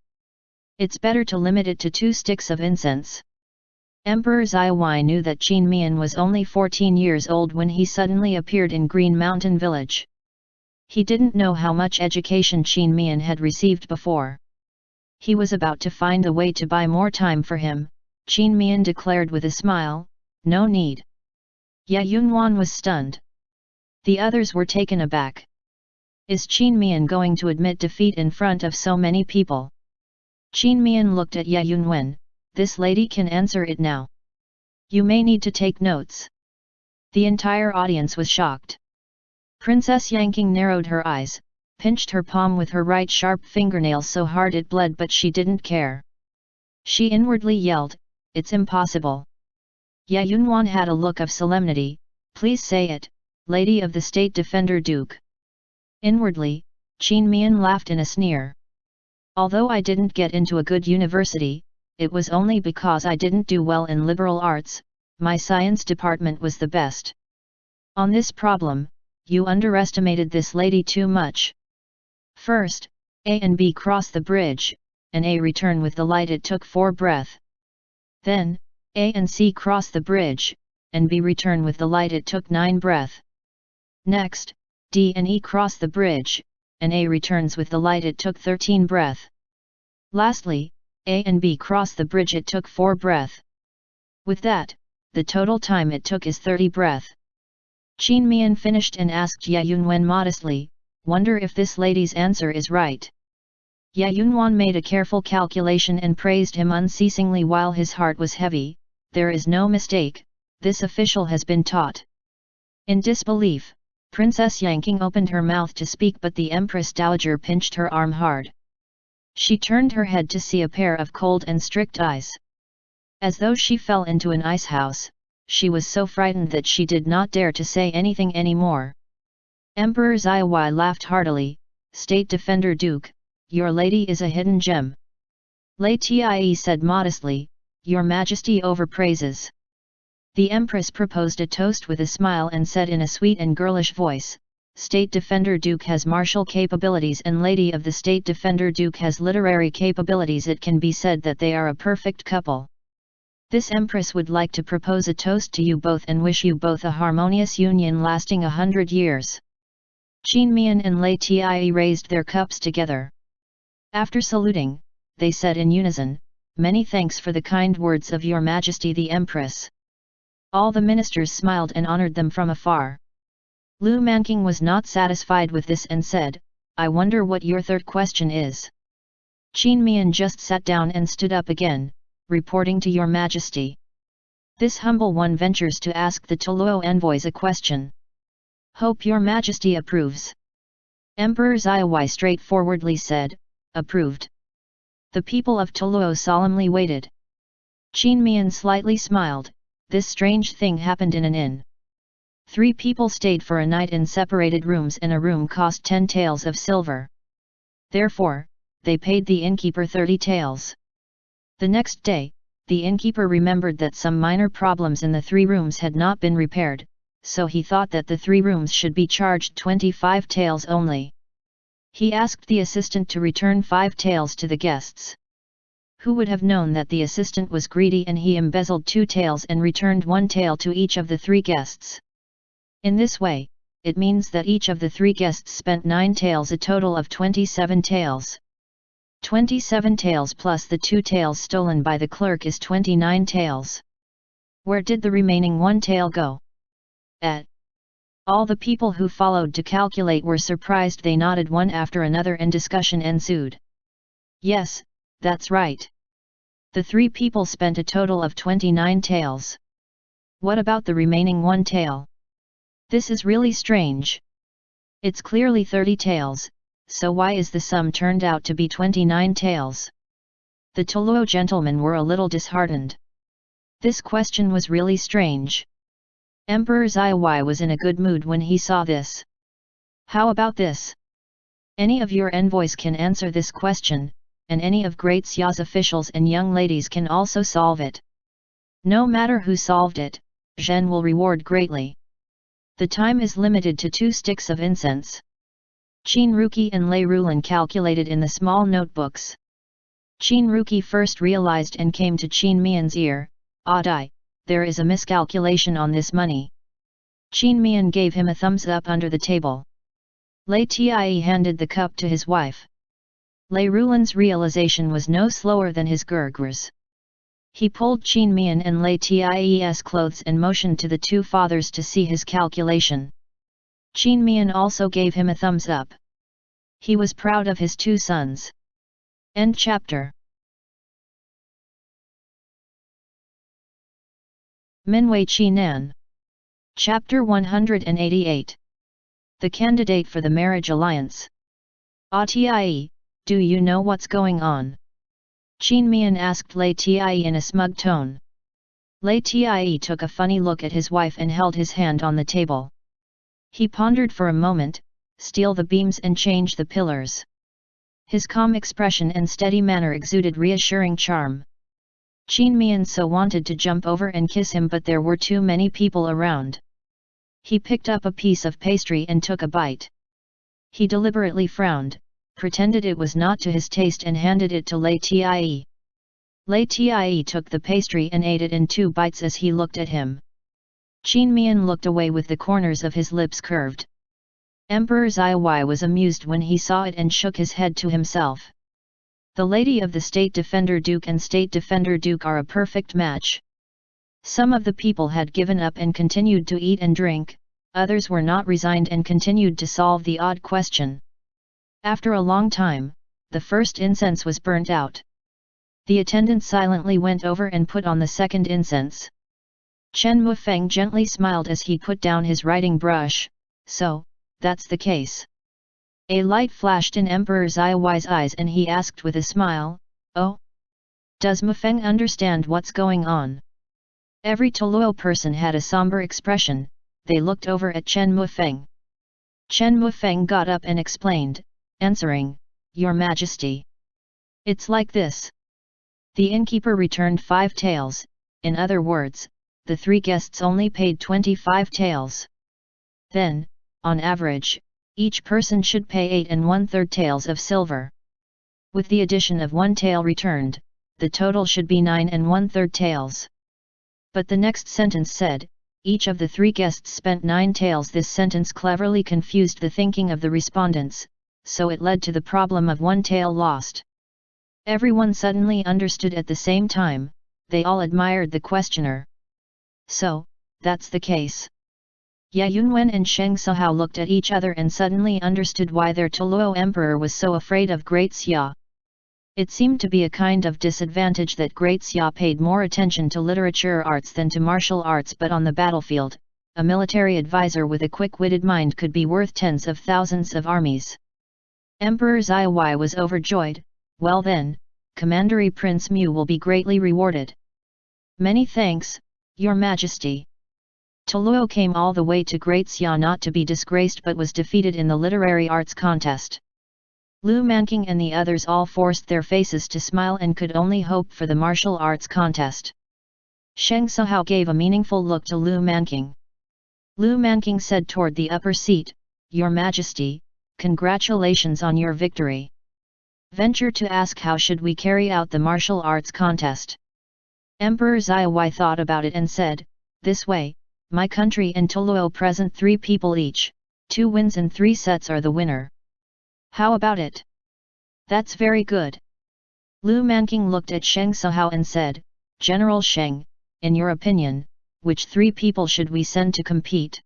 It's better to limit it to 2 sticks of incense. Emperor Xiaohuai knew that Qin Mian was only 14 years old when he suddenly appeared in Green Mountain Village. He didn't know how much education Qin Mian had received before. He was about to find a way to buy more time for him. Qin Mian declared with a smile, no need. Ye Yunwen was stunned. The others were taken aback. Is Qin Mian going to admit defeat in front of so many people? Qin Mian looked at Ye Yunwen. This lady can answer it now. You may need to take notes. The entire audience was shocked. Princess Yanqing narrowed her eyes, pinched her palm with her right sharp fingernail so hard it bled, but she didn't care. She inwardly yelled, it's impossible. Ye Yunwen had a look of solemnity, please say it, Lady of the State Defender Duke. Inwardly, Qin Mian laughed in a sneer. Although I didn't get into a good university, it was only because I didn't do well in liberal arts. My science department was the best. On this problem, you underestimated this lady too much. First, A and B cross the bridge, and A return with the light. It took 4 breath. Then, A and C cross the bridge, and B return with the light. It took 9 breath. Next, D and E cross the bridge, and A returns with the light. It took 13 breath. Lastly, A and B cross the bridge. It took 4 breath. With that, the total time it took is 30 breath. Qin Mian finished and asked Ye Yunwen modestly, wonder if this lady's answer is right. Ye Yunwen made a careful calculation and praised him unceasingly while his heart was heavy. There is no mistake, this official has been taught. In disbelief, Princess Yanqing opened her mouth to speak, but the Empress Dowager pinched her arm hard. She turned her head to see a pair of cold and strict eyes. As though she fell into an ice house, she was so frightened that she did not dare to say anything anymore. Emperor Xiaohuai laughed heartily, State Defender Duke, your lady is a hidden gem. Lei Tie said modestly, Your Majesty overpraises. The Empress proposed a toast with a smile and said in a sweet and girlish voice, State Defender Duke has martial capabilities and Lady of the State Defender Duke has literary capabilities. It can be said that they are a perfect couple. This Empress would like to propose a toast to you both and wish you both a harmonious union lasting 100 years. Qin Mian and Lei Tie raised their cups together. After saluting, they said in unison, "Many thanks for the kind words of Your Majesty the Empress." All the ministers smiled and honored them from afar. Lu Manking was not satisfied with this and said, "I wonder what your third question is." Qin Mian just sat down and stood up again, reporting to Your Majesty. This humble one ventures to ask the Toluo envoys a question. Hope Your Majesty approves. Emperor Xiaowai straightforwardly said, "Approved." The people of Toluo solemnly waited. Qin Mian slightly smiled. This strange thing happened in an inn. 3 people stayed for a night in separated rooms and a room cost 10 taels of silver. Therefore, they paid the innkeeper 30 taels. The next day, the innkeeper remembered that some minor problems in the 3 rooms had not been repaired, so he thought that the 3 rooms should be charged 25 taels only. He asked the assistant to return 5 taels to the guests. Who would have known that the assistant was greedy and he embezzled 2 taels and returned 1 tael to each of the 3 guests. In this way, it means that each of the 3 guests spent 9 taels, a total of 27 taels. 27 taels plus the 2 taels stolen by the clerk is 29 taels. Where did the remaining 1 tael go? All the people who followed to calculate were surprised. They nodded one after another and discussion ensued. Yes, that's right. The 3 people spent a total of 29 taels. What about the remaining 1 tael? This is really strange. It's clearly 30 taels, so why is the sum turned out to be 29 taels? The Toluo gentlemen were a little disheartened. This question was really strange. Emperor Xiaowai was in a good mood when he saw this. How about this? Any of your envoys can answer this question, and any of Great Xia's officials and young ladies can also solve it. No matter who solved it, Zhen will reward greatly. The time is limited to 2 sticks of incense. Qin Ruqi and Lei Rulan calculated in the small notebooks. Qin Ruqi first realized and came to Qin Mian's ear, "Dai, there is a miscalculation on this money." Qin Mian gave him a thumbs up under the table. Lei Tie handed the cup to his wife. Lei Rulan's realization was no slower than his gurgurs. He pulled Qin Mian and Lei Tie's clothes and motioned to the 2 fathers to see his calculation. Qin Mian also gave him a thumbs up. He was proud of his 2 sons. End chapter. Minwei Qinan. Chapter 188. The candidate for the marriage alliance. Tie, do you know what's going on? Qin Mian asked Lei Tie in a smug tone. Lei Tie took a funny look at his wife and held his hand on the table. He pondered for a moment, steel the beams and change the pillars. His calm expression and steady manner exuded reassuring charm. Qin Mian so wanted to jump over and kiss him, but there were too many people around. He picked up a piece of pastry and took a bite. He deliberately frowned, pretended it was not to his taste and handed it to Lei Tie. Lei Tie took the pastry and ate it in 2 bites as he looked at him. Qin Mian looked away with the corners of his lips curved. Emperor Xiaowai was amused when he saw it and shook his head to himself. The lady of the State Defender Duke and State Defender Duke are a perfect match. Some of the people had given up and continued to eat and drink, others were not resigned and continued to solve the odd question. After a long time, the first incense was burnt out. The attendant silently went over and put on the second incense. Chen Mufeng gently smiled as he put down his writing brush. "So, that's the case." A light flashed in Emperor Xiaowai's eyes and he asked with a smile, "Oh? Does Mufeng understand what's going on?" Every Toluo person had a somber expression. They looked over at Chen Mufeng. Chen Mufeng got up and explained, answering, "Your Majesty. It's like this. The innkeeper returned 5 taels, in other words, the 3 guests only paid 25 taels. Then, on average, each person should pay 8 1/3 taels of silver. With the addition of 1 tael returned, the total should be 9 1/3 taels. But the next sentence said, each of the 3 guests spent 9 taels. This sentence cleverly confused the thinking of the respondents, so it led to the problem of 1 tael lost. Everyone suddenly understood at the same time, they all admired the questioner. So, that's the case. Ye Yunwen and Sheng Sihao looked at each other and suddenly understood why their Toluo emperor was so afraid of Great Xia. It seemed to be a kind of disadvantage that Great Xia paid more attention to literature arts than to martial arts, but on the battlefield, a military advisor with a quick-witted mind could be worth tens of thousands of armies. Emperor Zai was overjoyed. Well then, Commandery Prince Mu will be greatly rewarded. Many thanks, Your Majesty. Toluo came all the way to Great Xia not to be disgraced but was defeated in the literary arts contest. Lu Manking and the others all forced their faces to smile and could only hope for the martial arts contest. Sheng Sihao gave a meaningful look to Lu Manking. Lu Manking said toward the upper seat, Your Majesty, congratulations on your victory. Venture to ask how should we carry out the martial arts contest? Emperor Zai thought about it and said, this way, my country and Toluo present 3 people each, 2 wins and 3 sets are the winner. How about it? That's very good. Lu Manking looked at Sheng Sihao and said, General Sheng, in your opinion, which 3 people should we send to compete?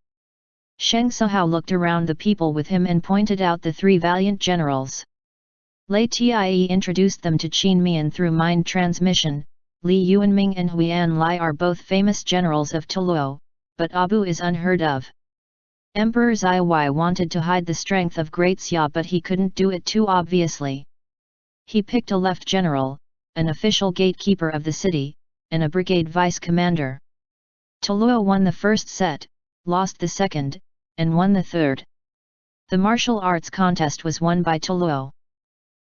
Sheng Sihao looked around the people with him and pointed out the 3 valiant generals. LIAN introduced them to Qin Mian through mind transmission. Li Yuanming and Huan Lai are both famous generals of Toluo, but Abu is unheard of. Emperor Zai wanted to hide the strength of Great Xia, but he couldn't do it too obviously. He picked a left general, an official gatekeeper of the city, and a brigade vice commander. Toluo won the first set, lost the second, and won the third. The martial arts contest was won by Toluo.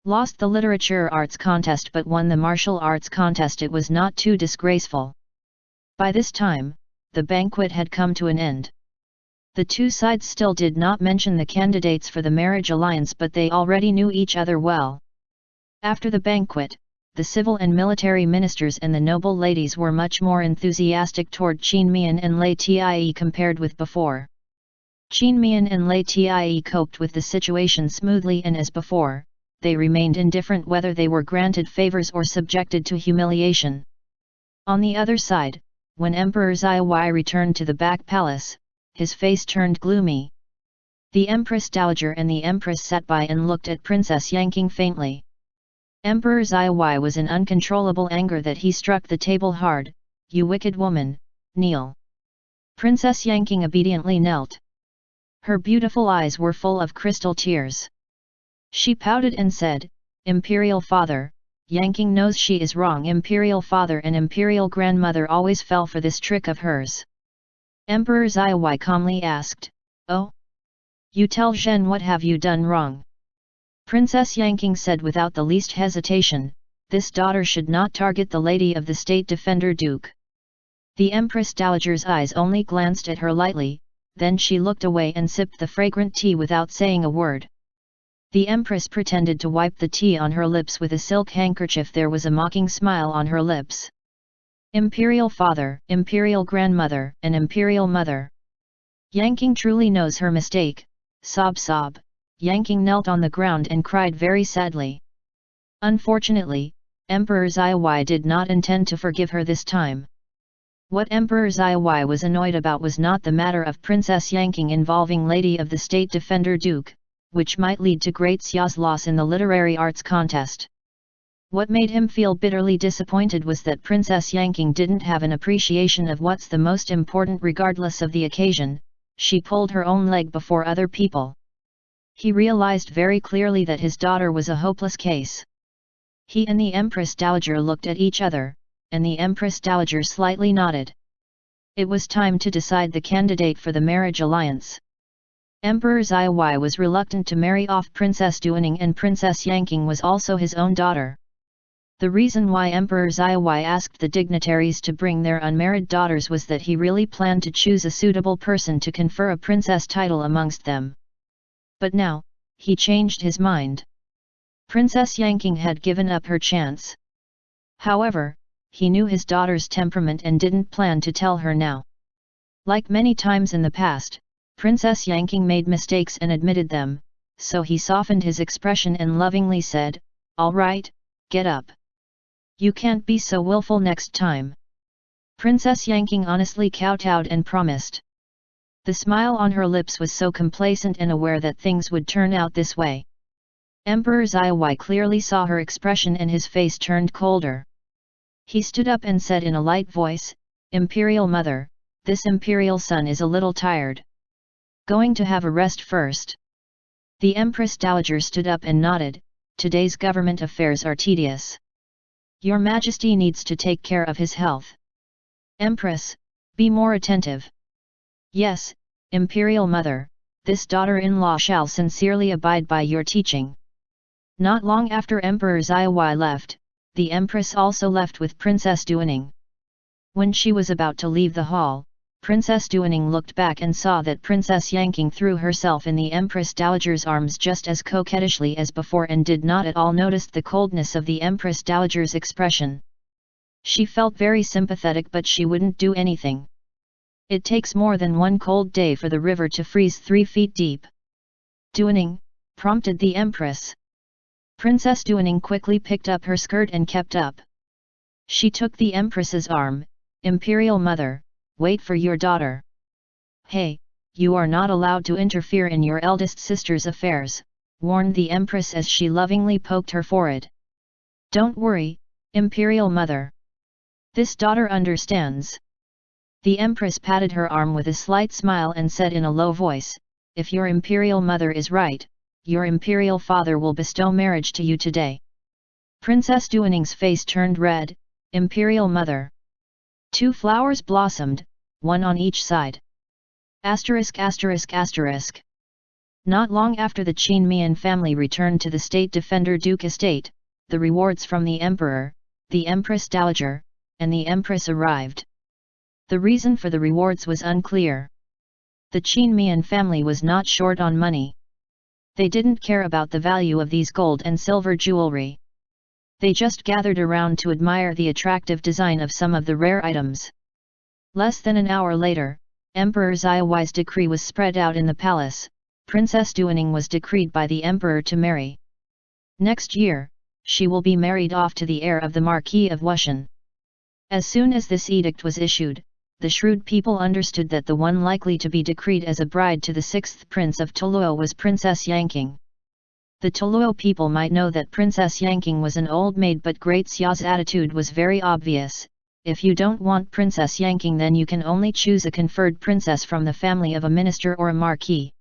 Lost the literature arts contest but won the martial arts contest. It was not too disgraceful. By this time, the banquet had come to an end. The 2 sides still did not mention the candidates for the marriage alliance, but they already knew each other well. After the banquet, the civil and military ministers and the noble ladies were much more enthusiastic toward Qin Mian and LIAN compared with before. Qin Mian and LIAN coped with the situation smoothly, and as before, they remained indifferent whether they were granted favors or subjected to humiliation. On the other side, when Emperor Zai returned to the back palace, his face turned gloomy. The Empress Dowager and the Empress sat by and looked at Princess Yanking faintly. Emperor Zai was in uncontrollable anger that he struck the table hard. You wicked woman, kneel. Princess Yanking obediently knelt. Her beautiful eyes were full of crystal tears. She pouted and said, Imperial Father, Yanking knows she is wrong. Imperial Father and Imperial Grandmother always fell for this trick of hers. Emperor Zai calmly asked, Oh? You tell Zhen what have you done wrong? Princess Yanking said without the least hesitation, this daughter should not target the lady of the state defender Duke. The Empress Dowager's eyes only glanced at her lightly, then she looked away and sipped the fragrant tea without saying a word. The Empress pretended to wipe the tea on her lips with a silk handkerchief. There was a mocking smile on her lips. Imperial Father, Imperial Grandmother, and Imperial Mother. Yanking truly knows her mistake. Sob sob. Yanking knelt on the ground and cried very sadly. Unfortunately, Emperor Zai did not intend to forgive her this time. What Emperor Zai was annoyed about was not the matter of Princess Yanking involving Lady of the State Defender Duke, which might lead to Great Xia's loss in the literary arts contest. What made him feel bitterly disappointed was that Princess Yanking didn't have an appreciation of what's the most important regardless of the occasion. She pulled her own leg before other people. He realized very clearly that his daughter was a hopeless case. He and the Empress Dowager looked at each other, and the Empress Dowager slightly nodded. It was time to decide the candidate for the marriage alliance. Emperor Zai was reluctant to marry off Princess Duaning, and Princess Yanking was also his own daughter. The reason why Emperor Zai asked the dignitaries to bring their unmarried daughters was that he really planned to choose a suitable person to confer a princess title amongst them. But now, he changed his mind. Princess Yanking had given up her chance. However, he knew his daughter's temperament and didn't plan to tell her now. Like many times in the past, Princess Yanking made mistakes and admitted them, so he softened his expression and lovingly said, "All right, get up. You can't be so willful next time." Princess Yanking honestly kowtowed and promised. The smile on her lips was so complacent and aware that things would turn out this way. Emperor Xiaowai clearly saw her expression and his face turned colder. He stood up and said in a light voice, "Imperial Mother, this imperial son is a little tired. Going to have a rest first." The Empress Dowager stood up and nodded, "Today's government affairs are tedious. Your Majesty needs to take care of his health. Empress, be more attentive." "Yes, Imperial Mother, this daughter-in-law shall sincerely abide by your teaching." Not long after Emperor Xiaowai left, the Empress also left with Princess Duaning. When she was about to leave the hall, Princess Duaning looked back and saw that Princess Yanking threw herself in the Empress Dowager's arms just as coquettishly as before and did not at all notice the coldness of the Empress Dowager's expression. She felt very sympathetic, but she wouldn't do anything. It takes more than one cold day for the river to freeze 3 feet deep. "Duaning," prompted the Empress. Princess Duaning quickly picked up her skirt and kept up. She took the Empress's arm. "Imperial Mother, wait for your daughter. Hey, you are not allowed to interfere in your eldest sister's affairs," warned the Empress as she lovingly poked her forehead. "Don't worry, Imperial Mother. This daughter understands." The Empress patted her arm with a slight smile and said in a low voice, "If your Imperial Mother is right, your Imperial Father will bestow marriage to you today." Princess Duaning's face turned red. "Imperial Mother." 2 flowers blossomed, one on each side. ******. Not long after the Qin Mian family returned to the State Defender Duke estate, the rewards from the Emperor, the Empress Dowager, and the Empress arrived. The reason for the rewards was unclear. The Qin Mian family was not short on money. They didn't care about the value of these gold and silver jewelry. They just gathered around to admire the attractive design of some of the rare items. Less than an hour later, Emperor Xiaowai's decree was spread out in the palace. Princess Duaning was decreed by the Emperor to marry. Next year, she will be married off to the heir of the Marquis of Wushan. As soon as this edict was issued, the shrewd people understood that the one likely to be decreed as a bride to the 6th Prince of Toluo was Princess Yanking. The Toluo people might know that Princess Yanking was an old maid, but Great Xia's attitude was very obvious. If you don't want Princess Yanking, then you can only choose a conferred princess from the family of a minister or a marquis.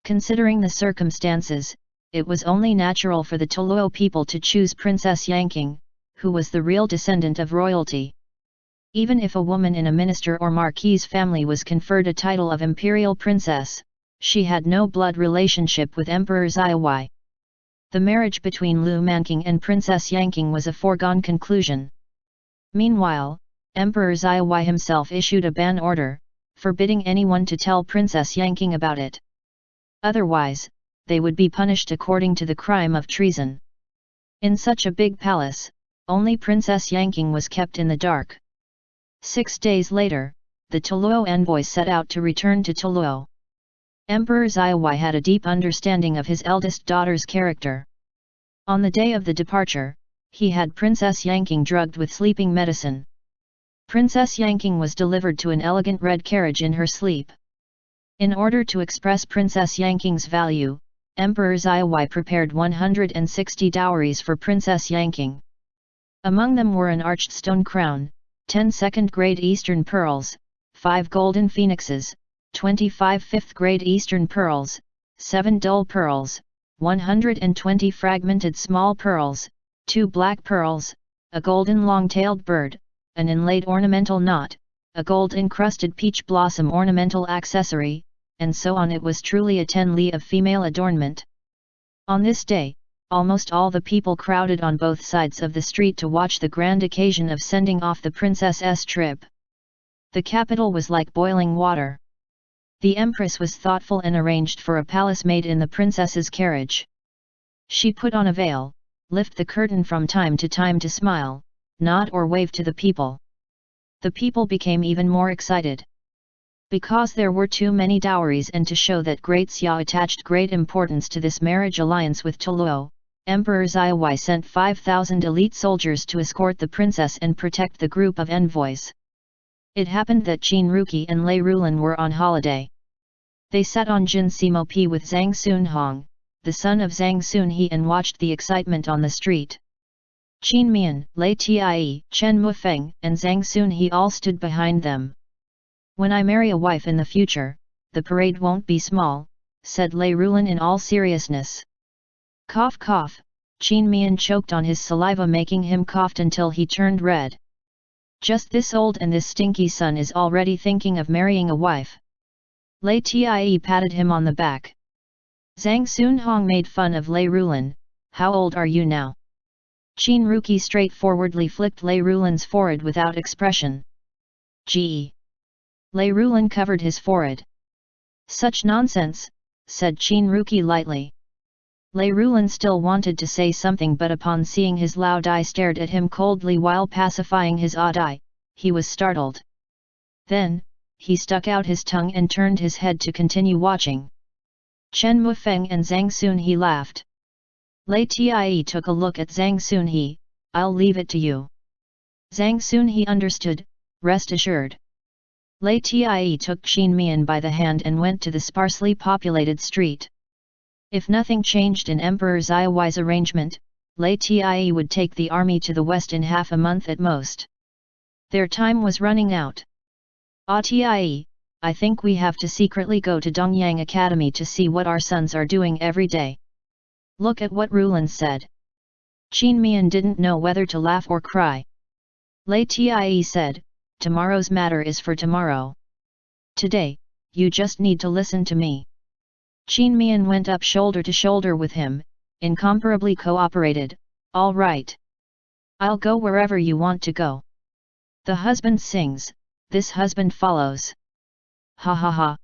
Considering the circumstances, it was only natural for the Toluo people to choose Princess Yanking, who was the real descendant of royalty. Even if a woman in a minister or marquis's family was conferred a title of imperial princess, she had no blood relationship with Emperor Xiaowai. The marriage between Lu Manking and Princess Yanking was a foregone conclusion. Meanwhile, Emperor Xiaowai himself issued a ban order, forbidding anyone to tell Princess Yanking about it. Otherwise, they would be punished according to the crime of treason. In such a big palace, only Princess Yanking was kept in the dark. 6 days later, the Toluo envoys set out to return to Toluo. Emperor Xiaowai had a deep understanding of his eldest daughter's character. On the day of the departure, he had Princess Yanking drugged with sleeping medicine. Princess Yanking was delivered to an elegant red carriage in her sleep. In order to express Princess Yanking's value, Emperor Xiaowai prepared 160 dowries for Princess Yanking. Among them were an arched stone crown, 10 second-grade Eastern pearls, 5 golden phoenixes, 25 fifth-grade Eastern pearls, 7 dull pearls, 120 fragmented small pearls, 2 black pearls, a golden long-tailed bird, an inlaid ornamental knot, a gold-encrusted peach blossom ornamental accessory, and so on. It was truly a 10 li of female adornment. On this day, almost all the people crowded on both sides of the street to watch the grand occasion of sending off the princess's trip. The capital was like boiling water. The Empress was thoughtful and arranged for a palace maid in the princess's carriage. She put on a veil, lift the curtain from time to time to smile, nod or wave to the people. The people became even more excited. Because there were too many dowries and to show that Great Xia attached great importance to this marriage alliance with Toluo, Emperor Xiaowei sent 5,000 elite soldiers to escort the princess and protect the group of envoys. It happened that Qin Ruqi and Lei Rulan were on holiday. They sat on Jin Simo Pi with Zhang Sunhong, the son of Zhang Sunhe, and watched the excitement on the street. Qin Mian, Lei Tie, Chen Mufeng, and Zhang Sunhe all stood behind them. "When I marry a wife in the future, the parade won't be small," said Lei Rulan in all seriousness. Cough cough, Qin Mian choked on his saliva, making him coughed until he turned red. "Just this old and this stinky son is already thinking of marrying a wife." Lei Tie patted him on the back. Zhang Sunhong made fun of Lei Rulan. "How old are you now?" Qin Ruqi straightforwardly flicked Lei Rulan's forehead without expression. "Gee." Lei Rulan covered his forehead. "Such nonsense," said Qin Ruqi lightly. Lei Rulan still wanted to say something, but upon seeing his Lao Dai stared at him coldly while pacifying his odd eye, he was startled. Then, he stuck out his tongue and turned his head to continue watching. Chen Mufeng and Zhang Sunhe laughed. Lei Tie took a look at Zhang Sunhe. "I'll leave it to you." Zhang Sunhe understood, rest assured. Lei Tie took Qin Mian by the hand and went to the sparsely populated street. If nothing changed in Emperor Xiaowei's arrangement, Lei Tie would take the army to the west in half a month at most. Their time was running out. Tie, I think we have to secretly go to Dongyang Academy to see what our sons are doing every day. Look at what Rulan said. Qin Mian didn't know whether to laugh or cry. Lei Tie said, "Tomorrow's matter is for tomorrow. Today, you just need to listen to me." Qin Mian went up shoulder to shoulder with him, incomparably cooperated. "All right. I'll go wherever you want to go. The husband sings, this husband follows. Ha ha ha.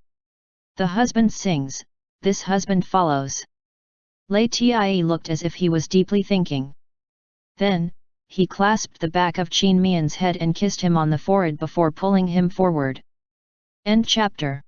The husband sings, this husband follows." Lei Tie looked as if he was deeply thinking. Then, he clasped the back of Qin Mian's head and kissed him on the forehead before pulling him forward. End chapter.